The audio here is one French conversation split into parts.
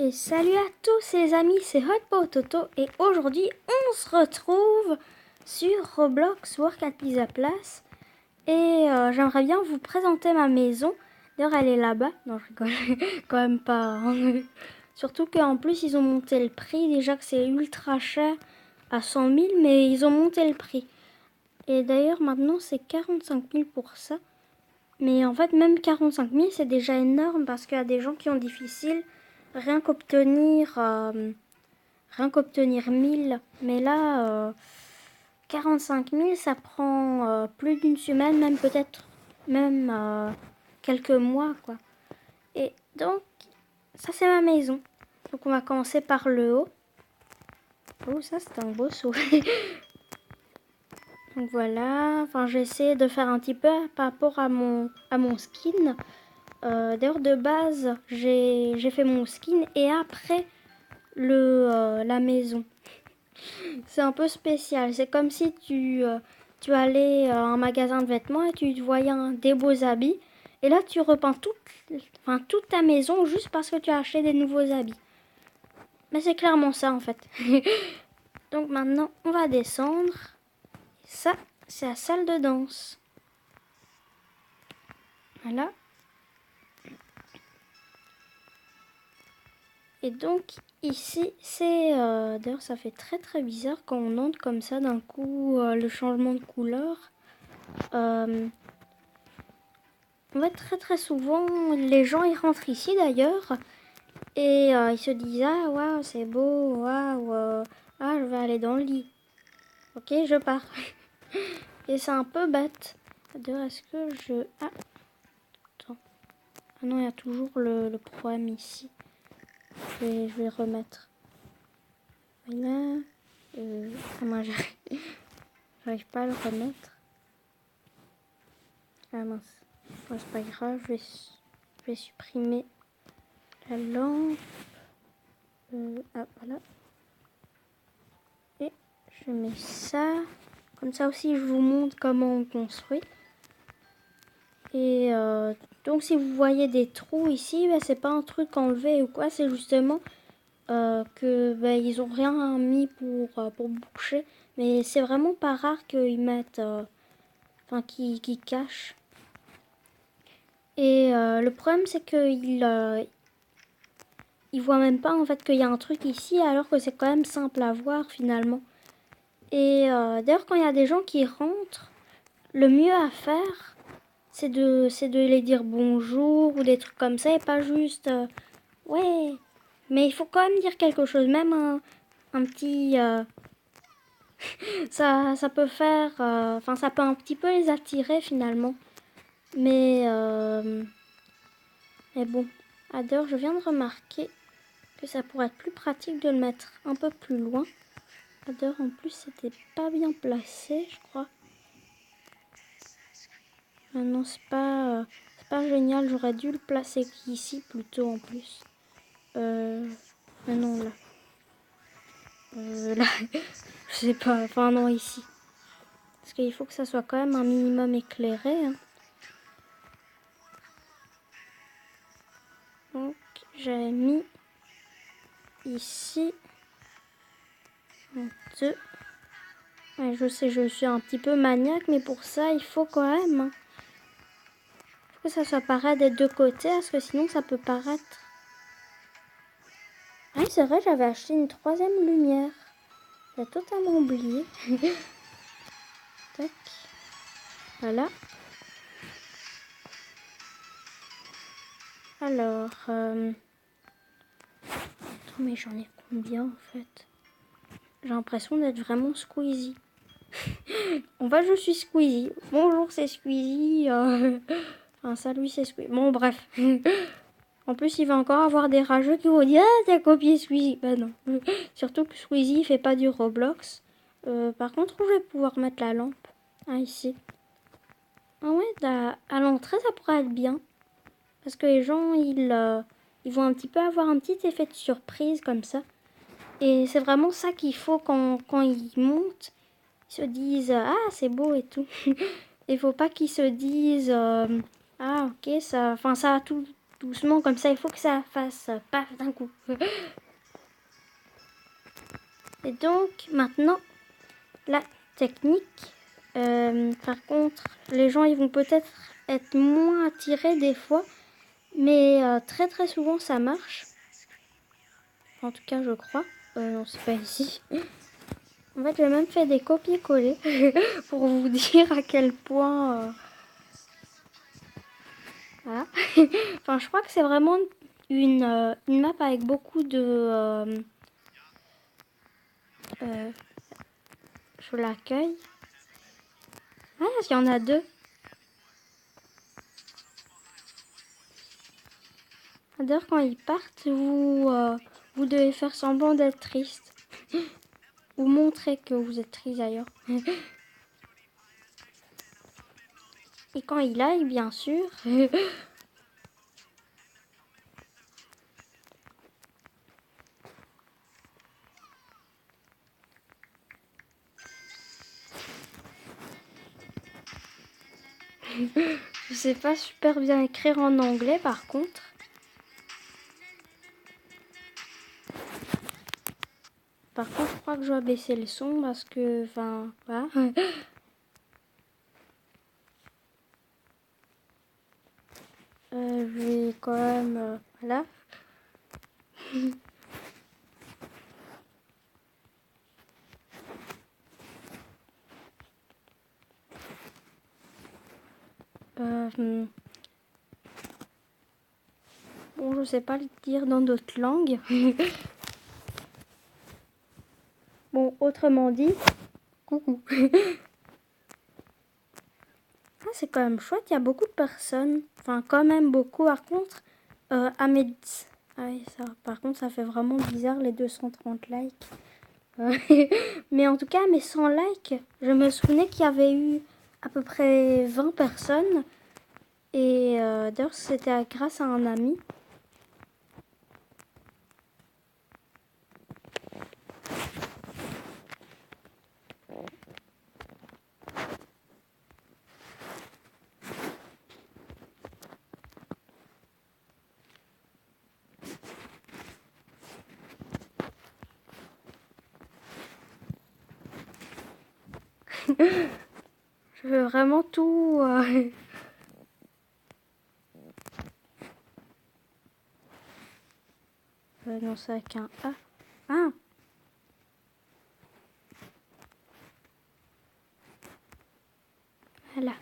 Et salut à tous les amis, c'est Hotpotato et aujourd'hui on se retrouve sur Roblox Work at Pizza Place et j'aimerais bien vous présenter ma maison. D'ailleurs elle est là-bas, non je rigole quand même pas, hein. Surtout qu'en plus ils ont monté le prix, déjà que c'est ultra cher à 100 000 mais ils ont monté le prix. Et d'ailleurs maintenant c'est 45 000 pour ça. Mais en fait, même 45 000, c'est déjà énorme parce qu'il y a des gens qui ont difficile rien qu'obtenir rien qu'obtenir 1000. Mais là, 45 000, ça prend plus d'une semaine, même peut-être même quelques mois, quoi. Et donc, ça, c'est ma maison. Donc, on va commencer par le haut. Oh, ça, c'est un beau saut. Donc voilà, enfin j'ai essayé de faire un petit peu par rapport à mon skin. D'ailleurs de base j'ai fait mon skin et après la maison. C'est un peu spécial. C'est comme si tu allais à un magasin de vêtements et tu voyais des beaux habits. Et là tu repeins toute ta maison juste parce que tu as acheté des nouveaux habits. Mais c'est clairement ça en fait. Donc maintenant on va descendre. Ça, c'est la salle de danse. Voilà. Et donc ici, c'est... D'ailleurs, ça fait très très bizarre quand on entre comme ça d'un coup, le changement de couleur. En fait, très très souvent, les gens ils rentrent ici d'ailleurs. Et ils se disent, ah waouh, c'est beau, waouh, ah je vais aller dans le lit. Ok, je pars. Et c'est un peu bête. D'ailleurs, est-ce que je... Ah, attends. Ah non, il y a toujours le problème ici. Je vais remettre. Voilà. Comment j'arrive pas à le remettre. Ah mince. Bon, c'est pas grave, je vais supprimer la lampe. Ah voilà. Et je mets ça. Comme ça aussi, je vous montre comment on construit. Et donc, si vous voyez des trous ici, bah, c'est pas un truc enlevé ou quoi, c'est justement que bah, ils ont rien mis pour boucher. Mais c'est vraiment pas rare qu'ils mettent, enfin, qu'ils cachent. Et le problème, c'est qu'ils voient même pas en fait qu'il y a un truc ici, alors que c'est quand même simple à voir finalement. Et d'ailleurs, quand il y a des gens qui rentrent, le mieux à faire, c'est de les dire bonjour ou des trucs comme ça, et pas juste ouais. Mais il faut quand même dire quelque chose, même un petit... ça peut faire... Enfin, ça peut un petit peu les attirer finalement. Mais bon, à d'ailleurs, je viens de remarquer que ça pourrait être plus pratique de le mettre un peu plus loin. D'ailleurs, en plus, c'était pas bien placé, je crois. Non, c'est pas génial. J'aurais dû le placer ici plutôt en plus. Mais non, là. Là, je sais pas. Enfin, non, ici. Parce qu'il faut que ça soit quand même un minimum éclairé. Hein. Donc, j'ai mis ici. 2. Ouais, je sais, je suis un petit peu maniaque, mais pour ça, il faut quand même. Hein. Que ça soit pareil des deux côtés, parce que sinon ça peut paraître... Ah oui, c'est vrai, j'avais acheté une troisième lumière. J'ai totalement oublié. Tac. Voilà. Alors... Attends, mais j'en ai combien en fait? J'ai l'impression d'être vraiment Squeezie. En fait, je suis Squeezie. Bonjour, c'est Squeezie. Enfin, salut, c'est Squeezie. Bon, bref. En plus, il va encore avoir des rageux qui vont dire ah, t'as copié Squeezie. Bah non. Surtout que Squeezie il fait pas du Roblox. Par contre, où je vais pouvoir mettre la lampe? Ah, ici. Ah ouais, à l'entrée, ça pourrait être bien. Parce que les gens, ils vont un petit peu avoir un petit effet de surprise comme ça. Et c'est vraiment ça qu'il faut quand ils montent. Ils se disent ah, c'est beau et tout. Il faut pas qu'ils se disent ah, ok, ça a tout doucement, comme ça, il faut que ça fasse paf d'un coup. Et donc, maintenant, la technique. Par contre, les gens, ils vont peut-être être moins attirés des fois, mais très très souvent, ça marche. En tout cas, je crois. Non, c'est pas ici. En fait, j'ai même fait des copier-coller pour vous dire à quel point... Voilà. Enfin, je crois que c'est vraiment une map avec beaucoup de... je l'accueille. Ah, il y en a deux. D'ailleurs, quand ils partent, vous devez faire semblant d'être triste. Ou montrer que vous êtes triste d'ailleurs. Et quand il aille, bien sûr. Je sais pas super bien écrire en anglais par contre. Par contre, je crois que je dois baisser le son parce que, enfin, voilà. Je vais quand même, voilà. Bon, je sais pas le dire dans d'autres langues. Bon, autrement dit, coucou. Ah, c'est quand même chouette, il y a beaucoup de personnes. Enfin, quand même beaucoup. Par contre, à mes... Ah oui, ça, par contre, ça fait vraiment bizarre les 230 likes. Mais en tout cas, mes 100 likes, je me souvenais qu'il y avait eu à peu près 20 personnes. Et d'ailleurs, c'était grâce à un ami. Je veux vraiment tout... non, c'est avec un A. Ah, voilà.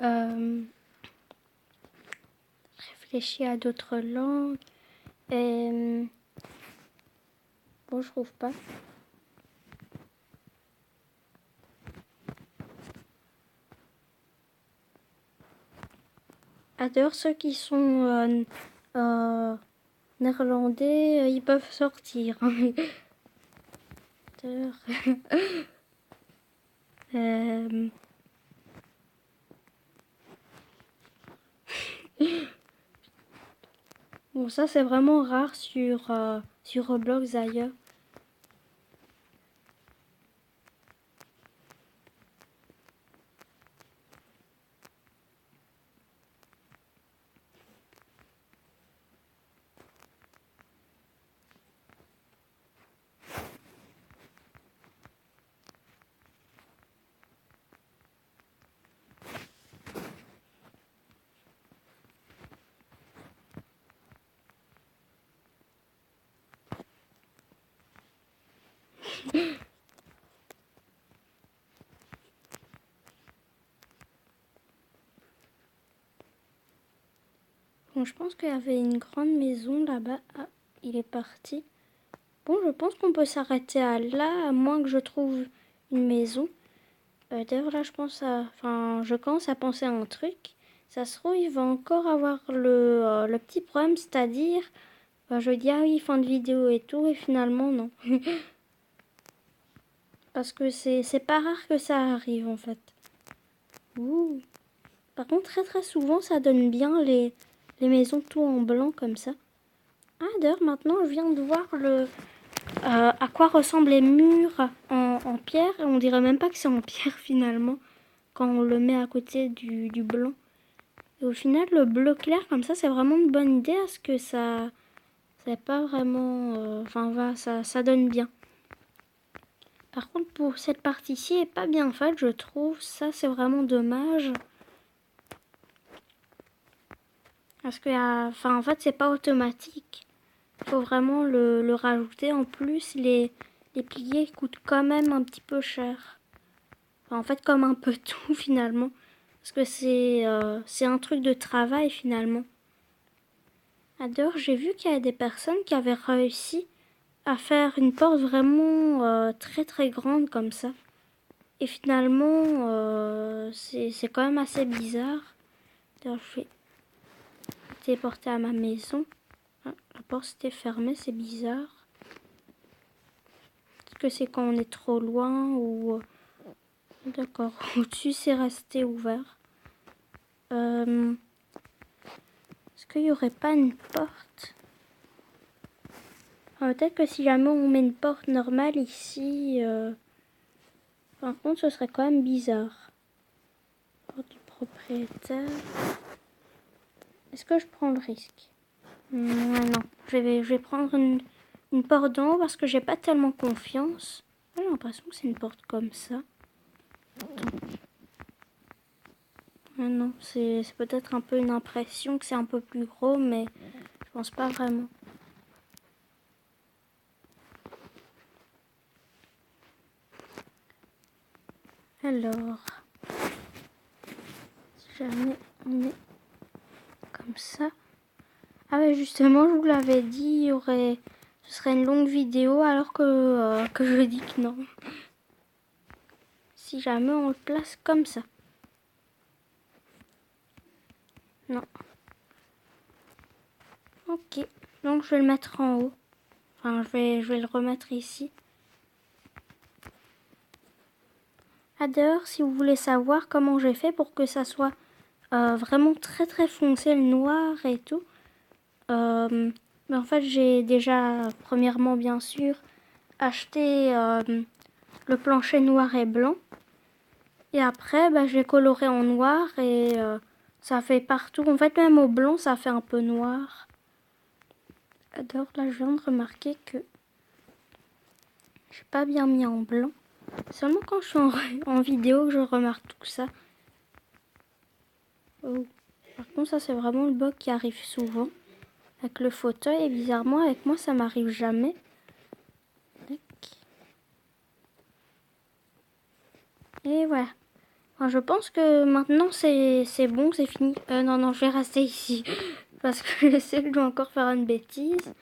euh, réfléchis à d'autres langues. Bon, je trouve pas. Ah, d'ailleurs, ceux qui sont néerlandais, ils peuvent sortir. D'ailleurs, bon, ça c'est vraiment rare sur Roblox d'ailleurs. Bon, je pense qu'il y avait une grande maison là-bas. Ah, il est parti. Bon, je pense qu'on peut s'arrêter à là, à moins que je trouve une maison. D'ailleurs, là, je pense à... Enfin, je commence à penser à un truc. Ça se trouve, il va encore avoir le petit problème, c'est-à-dire, je dis, ah oui, fin de vidéo et tout, et finalement, non. Parce que c'est pas rare que ça arrive, en fait. Ouh. Par contre, très très souvent, ça donne bien les maisons tout en blanc, comme ça. Ah, d'ailleurs, maintenant, je viens de voir à quoi ressemblent les murs en pierre. Et on dirait même pas que c'est en pierre, finalement, quand on le met à côté du blanc. Et au final, le bleu clair, comme ça, c'est vraiment une bonne idée, parce que ça... C'est pas vraiment... Enfin, ça donne bien. Par contre, pour cette partie-ci, elle est pas bien faite, je trouve. Ça, c'est vraiment dommage. Parce que, en fait, c'est pas automatique. Il faut vraiment le rajouter. En plus, les piliers coûtent quand même un petit peu cher. Enfin, en fait, comme un peu tout, finalement. Parce que c'est un truc de travail, finalement. D'ailleurs, j'ai vu qu'il y avait des personnes qui avaient réussi à faire une porte vraiment très très grande comme ça. Et finalement, c'est quand même assez bizarre. D'ailleurs, je vais téléporter à ma maison. Ah, la porte était fermée, c'est bizarre. Est-ce que c'est quand on est trop loin ou... D'accord, au-dessus c'est resté ouvert. Est-ce qu'il n'y aurait pas une porte? Peut-être que si jamais on met une porte normale ici... Par contre, ce serait quand même bizarre. Porte du propriétaire. Est-ce que je prends le risque? Non, je vais prendre une porte d'en haut parce que j'ai pas tellement confiance. J'ai l'impression que c'est une porte comme ça. Attends. Non, c'est peut-être un peu une impression que c'est un peu plus gros, mais je pense pas vraiment. Alors, si jamais on est comme ça. Ah ouais, justement, je vous l'avais dit, ce serait une longue vidéo alors que je dis que non. Si jamais on le place comme ça. Non. Ok, donc je vais le mettre en haut. Enfin, je vais le remettre ici. D'ailleurs, si vous voulez savoir comment j'ai fait pour que ça soit vraiment très très foncé le noir et tout, mais en fait j'ai déjà premièrement bien sûr acheté le plancher noir et blanc et après j'ai coloré en noir et ça fait partout. En fait même au blanc ça fait un peu noir. D'ailleurs là je viens de remarquer que j'ai pas bien mis en blanc. Seulement quand je suis en vidéo que je remarque tout ça. Oh. Par contre, ça, c'est vraiment le bug qui arrive souvent. Avec le fauteuil, et bizarrement, avec moi, ça m'arrive jamais. Et voilà. Enfin, je pense que maintenant, c'est bon, c'est fini. Non, je vais rester ici. Parce que je sais que je dois encore faire une bêtise.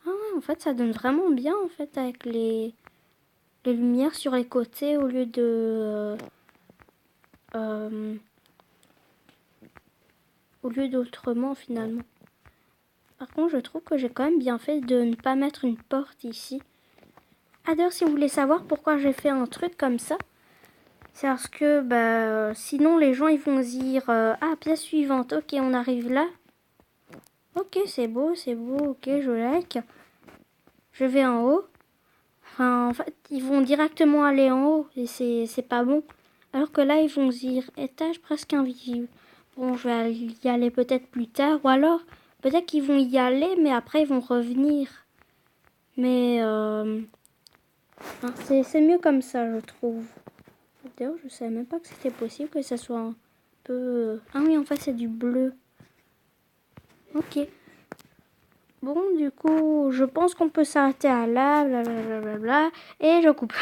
Ah ouais, en fait, ça donne vraiment bien, en fait, avec les lumières sur les côtés au lieu d'autrement, finalement. Par contre, je trouve que j'ai quand même bien fait de ne pas mettre une porte ici. D'ailleurs, si vous voulez savoir pourquoi j'ai fait un truc comme ça, c'est parce que sinon les gens ils vont se dire ah, pièce suivante, ok, on arrive là. Ok, c'est beau, ok, je like. Je vais en haut. Enfin, en fait, ils vont directement aller en haut et c'est pas bon. Alors que là, ils vont se dire étage presque invisible. Bon, je vais y aller peut-être plus tard. Ou alors, peut-être qu'ils vont y aller, mais après, ils vont revenir. Mais c'est mieux comme ça, je trouve. D'ailleurs, je savais même pas que c'était possible que ça soit un peu... Ah oui, en fait, c'est du bleu. Ok. Bon, du coup, je pense qu'on peut s'arrêter à là, blablabla. Et je coupe.